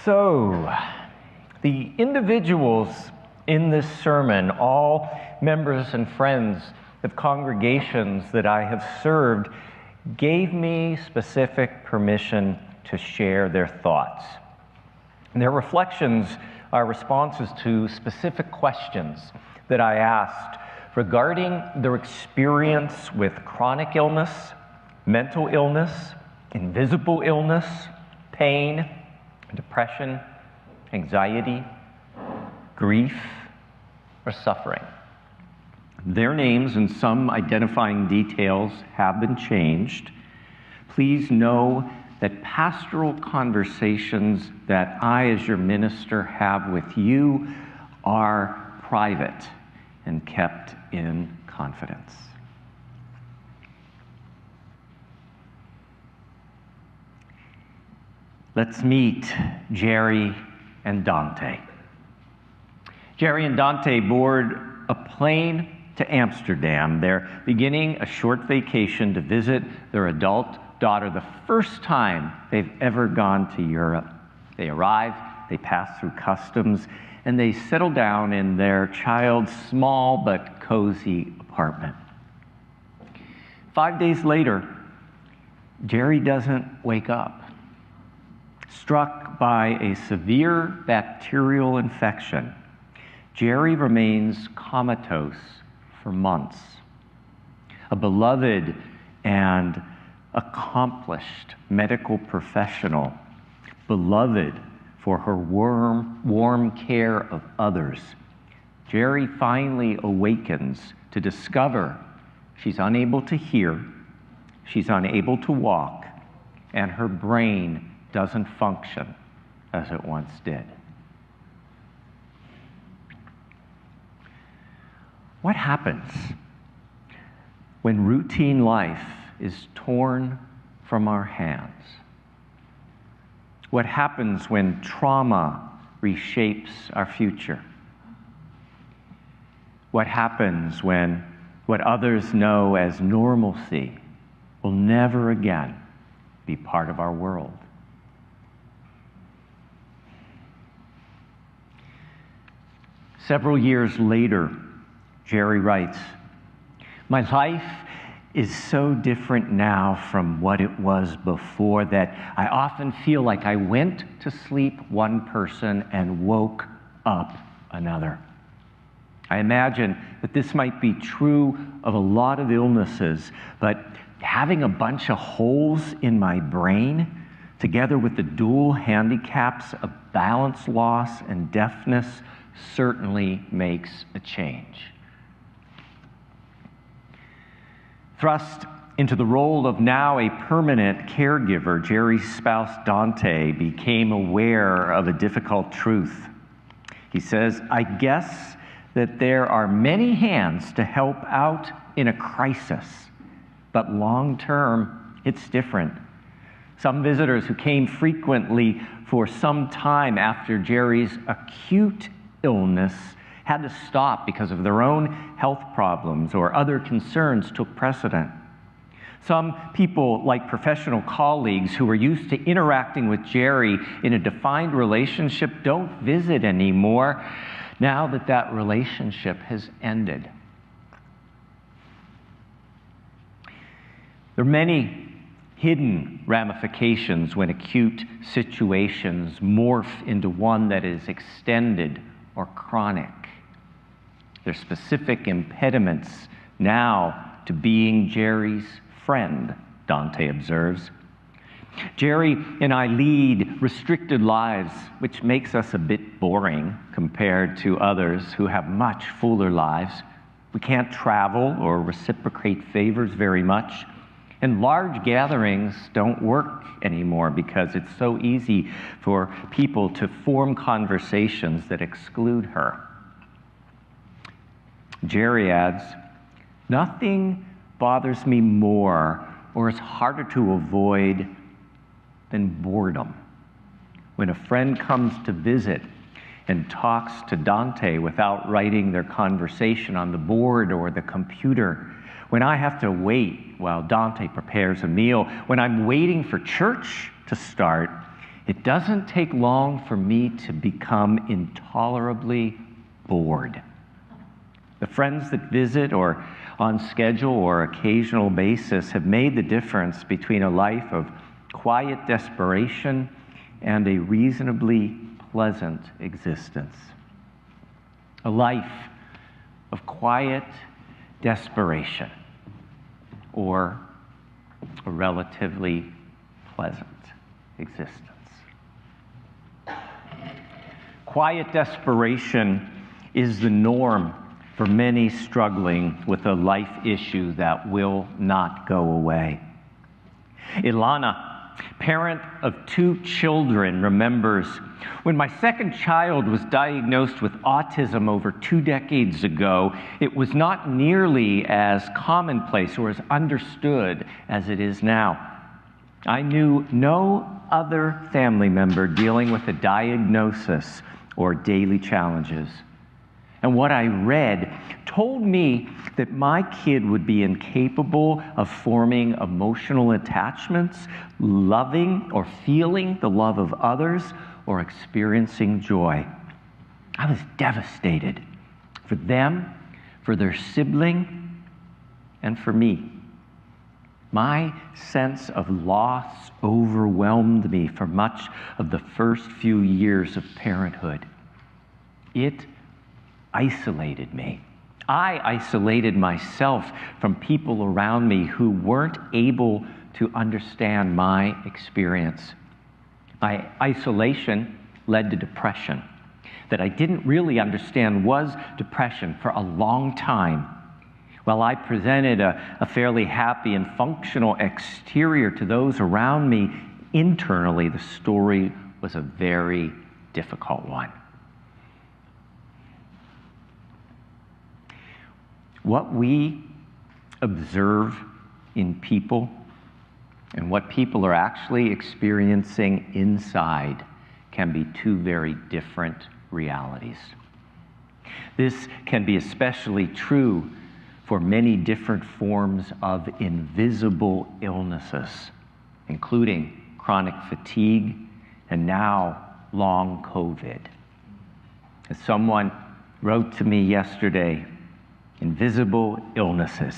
So, the individuals in this sermon, all members and friends of congregations that I have served, gave me specific permission to share their thoughts. And their reflections are responses to specific questions that I asked regarding their experience with chronic illness, mental illness, invisible illness, pain, depression, anxiety, grief, or suffering. Their names and some identifying details have been changed. Please know that pastoral conversations that I, as your minister, have with you are private and kept in confidence. Let's meet Jerry and Dante. Jerry and Dante board a plane to Amsterdam. They're beginning a short vacation to visit their adult daughter, the first time they've ever gone to Europe. They arrive, they pass through customs, and they settle down in their child's small but cozy apartment. 5 days later, Jerry doesn't wake up. Struck by a severe bacterial infection, Jerry remains comatose for months. A beloved and accomplished medical professional, beloved for her warm care of others, Jerry finally awakens to discover she's unable to hear, she's unable to walk, and her brain doesn't function as it once did. What happens when routine life is torn from our hands? What happens when trauma reshapes our future? What happens when what others know as normalcy will never again be part of our world? Several years later, Jerry writes, "My life is so different now from what it was before that I often feel like I went to sleep one person and woke up another. I imagine that this might be true of a lot of illnesses, but having a bunch of holes in my brain, together with the dual handicaps of balance loss and deafness, certainly makes a change." Thrust into the role of now a permanent caregiver, Jerry's spouse Dante became aware of a difficult truth. He says, "I guess that there are many hands to help out in a crisis, but long term, it's different. Some visitors who came frequently for some time after Jerry's acute illness had to stop because of their own health problems or other concerns took precedent. Some people, like professional colleagues who were used to interacting with Jerry in a defined relationship, don't visit anymore now that that relationship has ended." There are many hidden ramifications when acute situations morph into one that is extended or chronic. There's specific impediments now to being Jerry's friend, Dante observes. "Jerry and I lead restricted lives, which makes us a bit boring compared to others who have much fuller lives. We can't travel or reciprocate favors very much. And large gatherings don't work anymore because it's so easy for people to form conversations that exclude her." Jerry adds, "Nothing bothers me more or is harder to avoid than boredom. When a friend comes to visit and talks to Dante without writing their conversation on the board or the computer, when I have to wait while Dante prepares a meal, when I'm waiting for church to start, It doesn't take long for me to become intolerably bored. The friends that visit or on schedule or occasional basis have made the difference between a life of quiet desperation and a reasonably pleasant existence. A life of quiet desperation or a relatively pleasant existence. Quiet desperation is the norm for many struggling with a life issue that will not go away. Ilana, parent of 2 children, remembers, when my second child was diagnosed with autism over 2 decades ago, it was not nearly as commonplace or as understood as it is now. I knew no other family member dealing with a diagnosis or daily challenges. And what I read told me that my kid would be incapable of forming emotional attachments, loving or feeling the love of others, or experiencing joy. I was devastated for them, for their sibling, and for me. My sense of loss overwhelmed me for much of the first few years of parenthood. It isolated me. I isolated myself from people around me who weren't able to understand my experience. My isolation led to depression that I didn't really understand was depression for a long time. While I presented a fairly happy and functional exterior to those around me, internally the story was a very difficult one. What we observe in people and what people are actually experiencing inside can be 2 very different realities. This can be especially true for many different forms of invisible illnesses, including chronic fatigue and now long COVID. As someone wrote to me yesterday, invisible illnesses.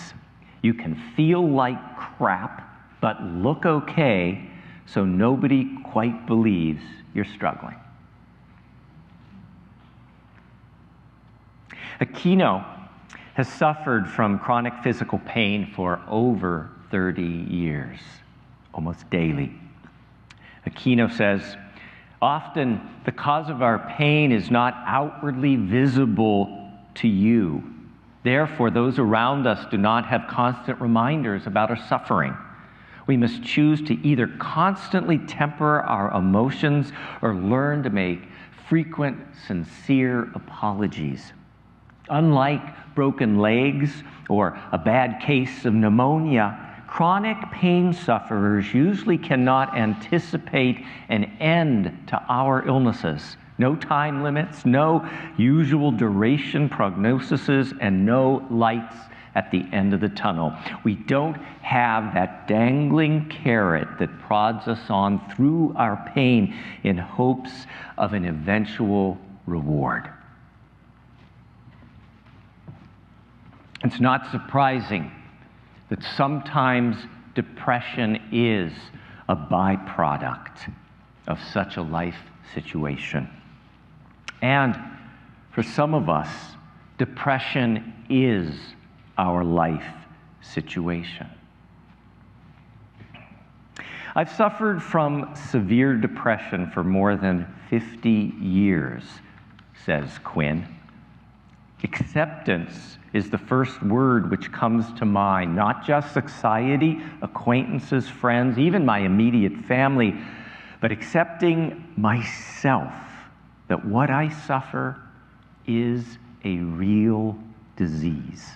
You can feel like crap, but look okay, so nobody quite believes you're struggling. Aquino has suffered from chronic physical pain for over 30 years, almost daily. Aquino says, often the cause of our pain is not outwardly visible to you. Therefore, those around us do not have constant reminders about our suffering. We must choose to either constantly temper our emotions or learn to make frequent, sincere apologies. Unlike broken legs or a bad case of pneumonia, chronic pain sufferers usually cannot anticipate an end to our illnesses. No time limits, no usual duration prognoses, and no lights at the end of the tunnel. We don't have that dangling carrot that prods us on through our pain in hopes of an eventual reward. It's not surprising that sometimes depression is a byproduct of such a life situation. And for some of us, depression is our life situation. I've suffered from severe depression for more than 50 years, says Quinn. Acceptance is the first word which comes to mind, not just society, acquaintances, friends, even my immediate family, but accepting myself, that what I suffer is a real disease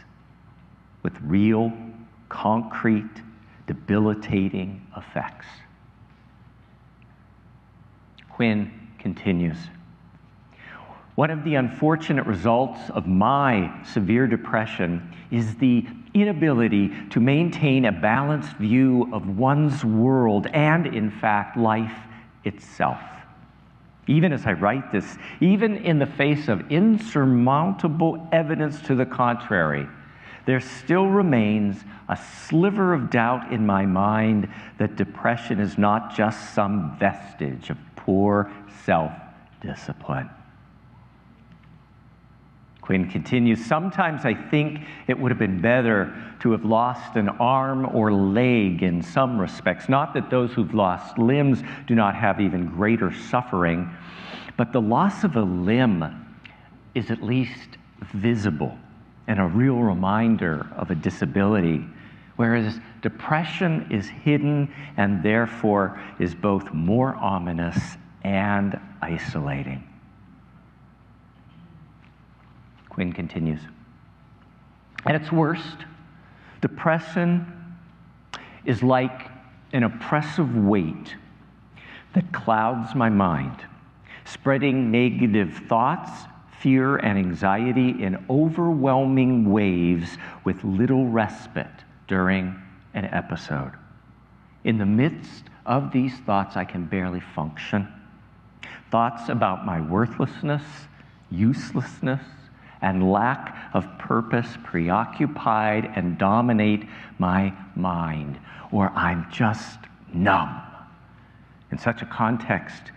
with real, concrete, debilitating effects. Quinn continues, one of the unfortunate results of my severe depression is the inability to maintain a balanced view of one's world and, in fact, life itself. Even as I write this, even in the face of insurmountable evidence to the contrary, there still remains a sliver of doubt in my mind that depression is not just some vestige of poor self-discipline. Quinn continues, sometimes I think it would have been better to have lost an arm or leg in some respects. Not that those who've lost limbs do not have even greater suffering, but the loss of a limb is at least visible and a real reminder of a disability, whereas depression is hidden and therefore is both more ominous and isolating. Quinn continues, at its worst, depression is like an oppressive weight that clouds my mind, spreading negative thoughts, fear, and anxiety in overwhelming waves with little respite during an episode. In the midst of these thoughts, I can barely function. Thoughts about my worthlessness, uselessness, and lack of purpose preoccupy and dominate my mind, or I'm just numb. In such a context,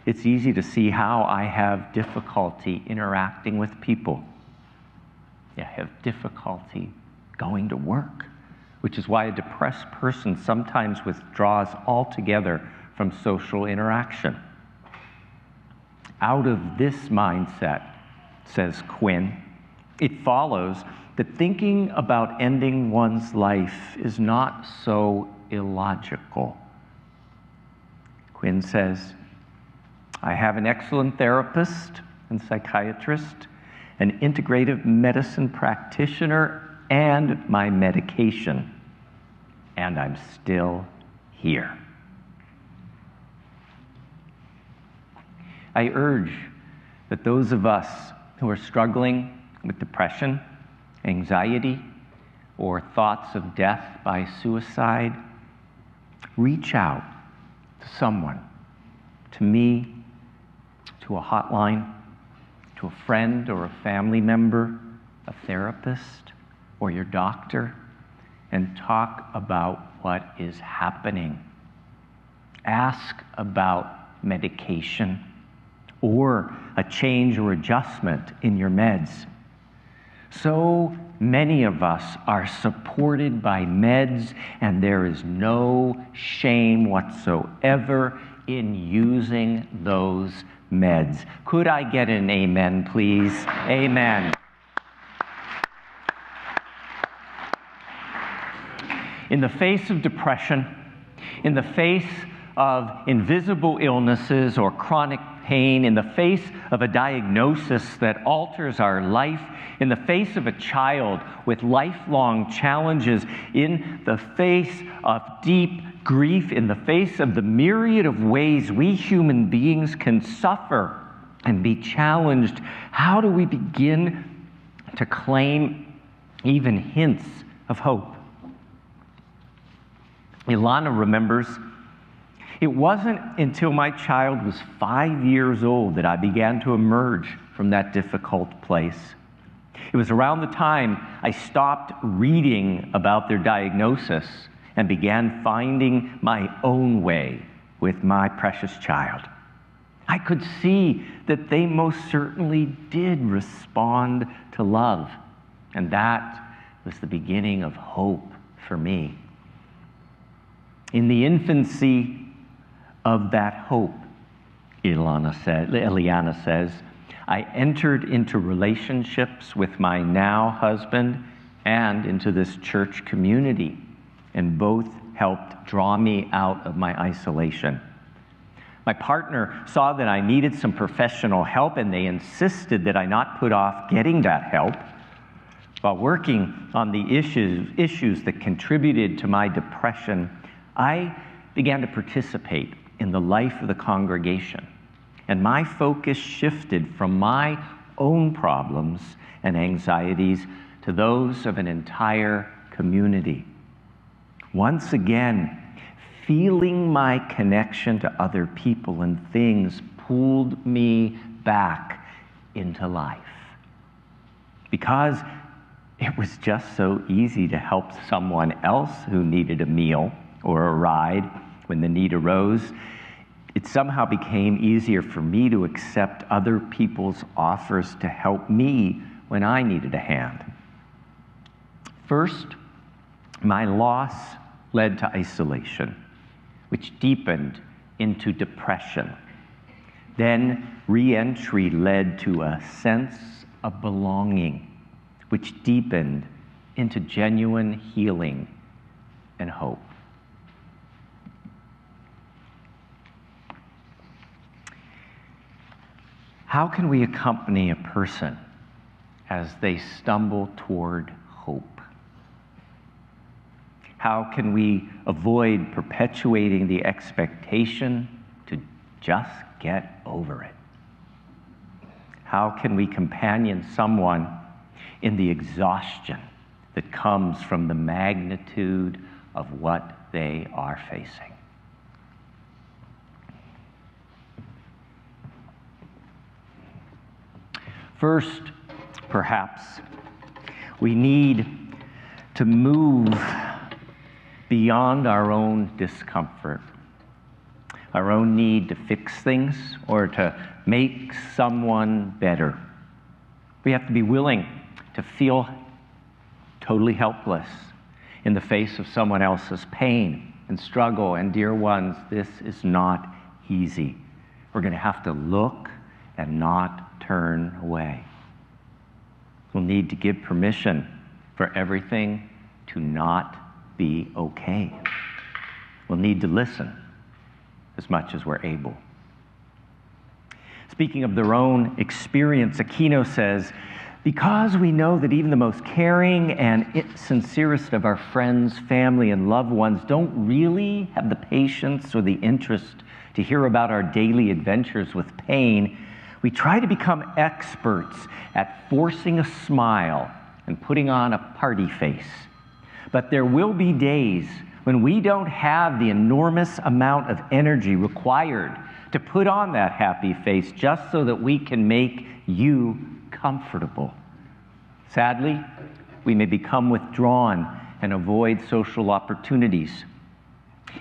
it's easy to see how I have difficulty interacting with people. I have difficulty going to work, which is why a depressed person sometimes withdraws altogether from social interaction. Out of this mindset, says Quinn, it follows that thinking about ending one's life is not so illogical. Quinn says, I have an excellent therapist and psychiatrist, an integrative medicine practitioner, and my medication, and I'm still here. I urge that those of us who are struggling with depression, anxiety, or thoughts of death by suicide, reach out to someone, to me, to a hotline, to a friend or a family member, a therapist, or your doctor, and talk about what is happening. Ask about medication or a change or adjustment in your meds. So many of us are supported by meds, and there is no shame whatsoever in using those meds. Could I get an amen, please? Amen. In the face of depression, in the face of invisible illnesses or chronic pain, in the face of a diagnosis that alters our life, in the face of a child with lifelong challenges, in the face of deep grief, in the face of the myriad of ways we human beings can suffer and be challenged, how do we begin to claim even hints of hope? Ilana remembers, it wasn't until my child was 5 years old that I began to emerge from that difficult place. It was around the time I stopped reading about their diagnosis and began finding my own way with my precious child. I could see that they most certainly did respond to love, and that was the beginning of hope for me. In the infancy of that hope, Eliana says, I entered into relationships with my now husband and into this church community, and both helped draw me out of my isolation. My partner saw that I needed some professional help, and they insisted that I not put off getting that help. While working on the issues that contributed to my depression, I began to participate in the life of the congregation, and my focus shifted from my own problems and anxieties to those of an entire community. Once again, feeling my connection to other people and things pulled me back into life. Because it was just so easy to help someone else who needed a meal or a ride when the need arose, it somehow became easier for me to accept other people's offers to help me when I needed a hand. First, my loss led to isolation, which deepened into depression. Then re-entry led to a sense of belonging, which deepened into genuine healing and hope. How can we accompany a person as they stumble toward hope? How can we avoid perpetuating the expectation to just get over it? How can we companion someone in the exhaustion that comes from the magnitude of what they are facing? First, perhaps, we need to move beyond our own discomfort, our own need to fix things or to make someone better. We have to be willing to feel totally helpless in the face of someone else's pain and struggle. And dear ones, this is not easy. We're going to have to look and not turn away. We'll need to give permission for everything to not be okay. We'll need to listen as much as we're able. Speaking of their own experience, Aquino says, because we know that even the most caring and sincerest of our friends, family, and loved ones don't really have the patience or the interest to hear about our daily adventures with pain, we try to become experts at forcing a smile and putting on a party face. But there will be days when we don't have the enormous amount of energy required to put on that happy face just so that we can make you comfortable. Sadly, we may become withdrawn and avoid social opportunities.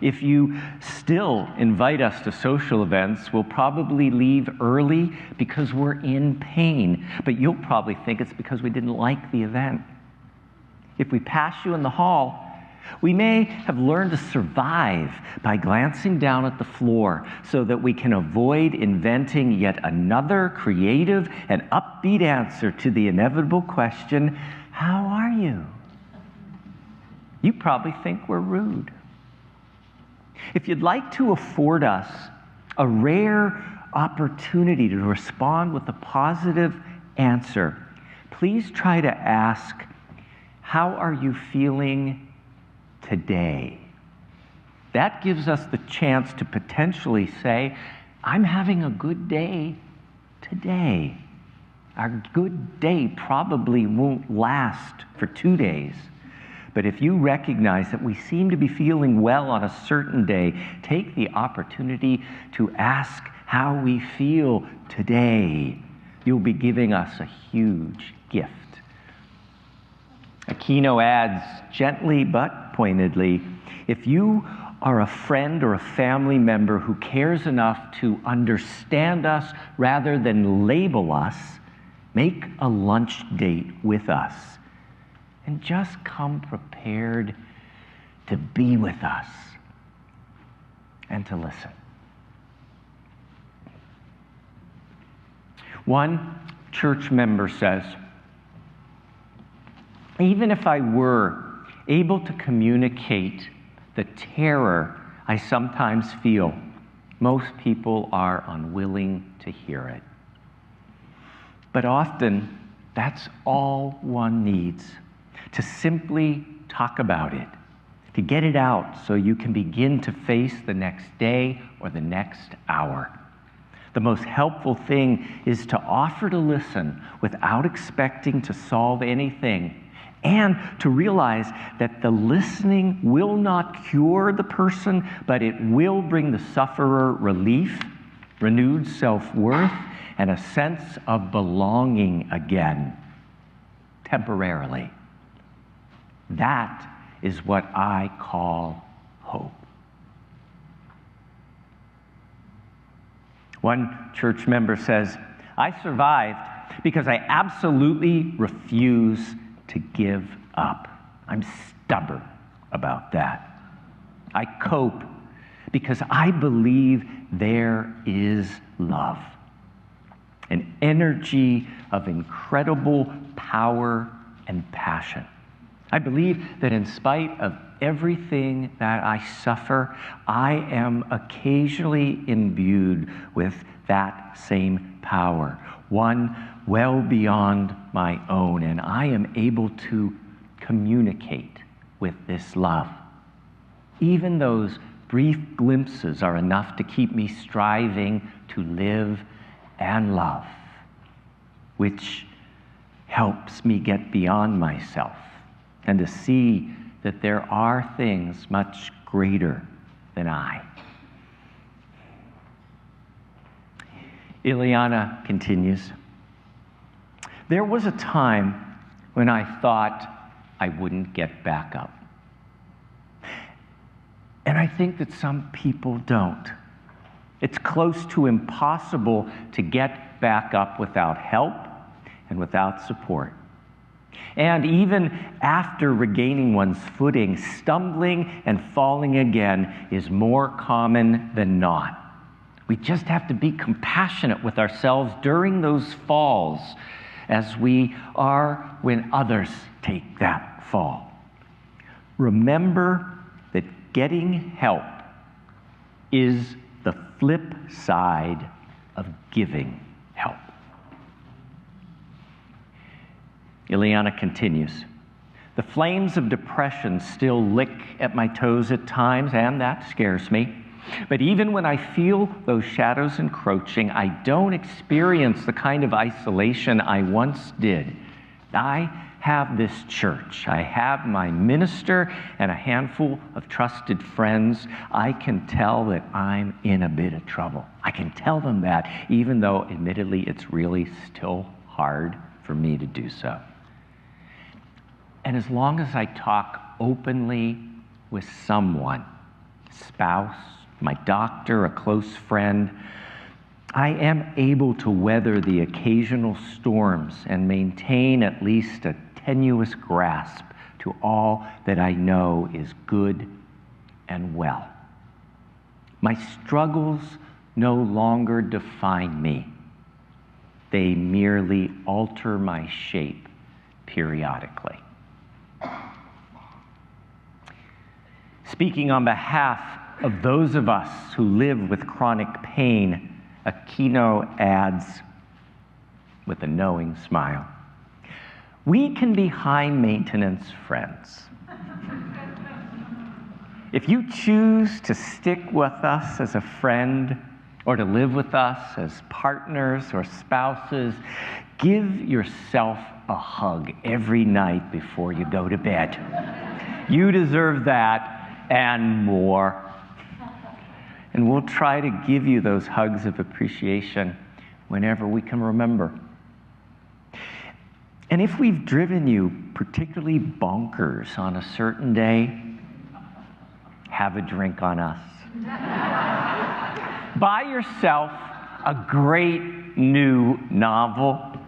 If you still invite us to social events, we'll probably leave early because we're in pain, but you'll probably think it's because we didn't like the event. If we pass you in the hall, we may have learned to survive by glancing down at the floor so that we can avoid inventing yet another creative and upbeat answer to the inevitable question, how are you? You probably think we're rude. If you'd like to afford us a rare opportunity to respond with a positive answer, please try to ask, how are you feeling today? That gives us the chance to potentially say, I'm having a good day today. Our good day probably won't last for 2 days. But if you recognize that we seem to be feeling well on a certain day, take the opportunity to ask how we feel today. You'll be giving us a huge gift. Aquino adds, gently but pointedly, if you are a friend or a family member who cares enough to understand us rather than label us, make a lunch date with us. And just come prepared to be with us and to listen. One church member says, even if I were able to communicate the terror I sometimes feel, most people are unwilling to hear it. But often, that's all one needs. To simply talk about it, to get it out so you can begin to face the next day or the next hour. The most helpful thing is to offer to listen without expecting to solve anything and to realize that the listening will not cure the person, but it will bring the sufferer relief, renewed self-worth, and a sense of belonging again, temporarily. That is what I call hope. One church member says, "I survived because I absolutely refuse to give up. I'm stubborn about that. I cope because I believe there is love, an energy of incredible power and passion. I believe that in spite of everything that I suffer, I am occasionally imbued with that same power, one well beyond my own, and I am able to communicate with this love. Even those brief glimpses are enough to keep me striving to live and love, which helps me get beyond myself and to see that there are things much greater than I." Ileana continues, "There was a time when I thought I wouldn't get back up. And I think that some people don't. It's close to impossible to get back up without help and without support. And even after regaining one's footing, stumbling and falling again is more common than not. We just have to be compassionate with ourselves during those falls, as we are when others take that fall. Remember that getting help is the flip side of giving help." Ileana continues, "The flames of depression still lick at my toes at times, and that scares me. But even when I feel those shadows encroaching, I don't experience the kind of isolation I once did. I have this church. I have my minister and a handful of trusted friends. I can tell that I'm in a bit of trouble. I can tell them that, even though, admittedly, it's really still hard for me to do so. And as long as I talk openly with someone, spouse, my doctor, a close friend, I am able to weather the occasional storms and maintain at least a tenuous grasp to all that I know is good and well. My struggles no longer define me. They merely alter my shape periodically." Speaking on behalf of those of us who live with chronic pain, Aquino adds, with a knowing smile, "We can be high-maintenance friends. If you choose to stick with us as a friend or to live with us as partners or spouses, give yourself a hug every night before you go to bed. You deserve that and more. And we'll try to give you those hugs of appreciation whenever we can remember. And if we've driven you particularly bonkers on a certain day, have a drink on us. Buy yourself a great new novel.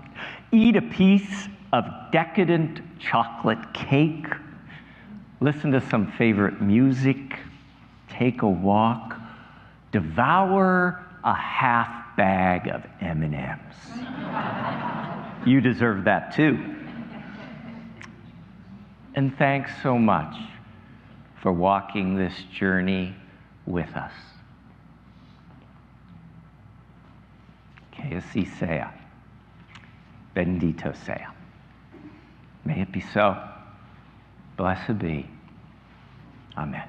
Eat a piece of decadent chocolate cake. Listen to some favorite music. Take a walk. Devour a half bag of M&Ms. You deserve that too. And thanks so much for walking this journey with us. Que así sea. Bendito sea. May it be so. Blessed be. Amen.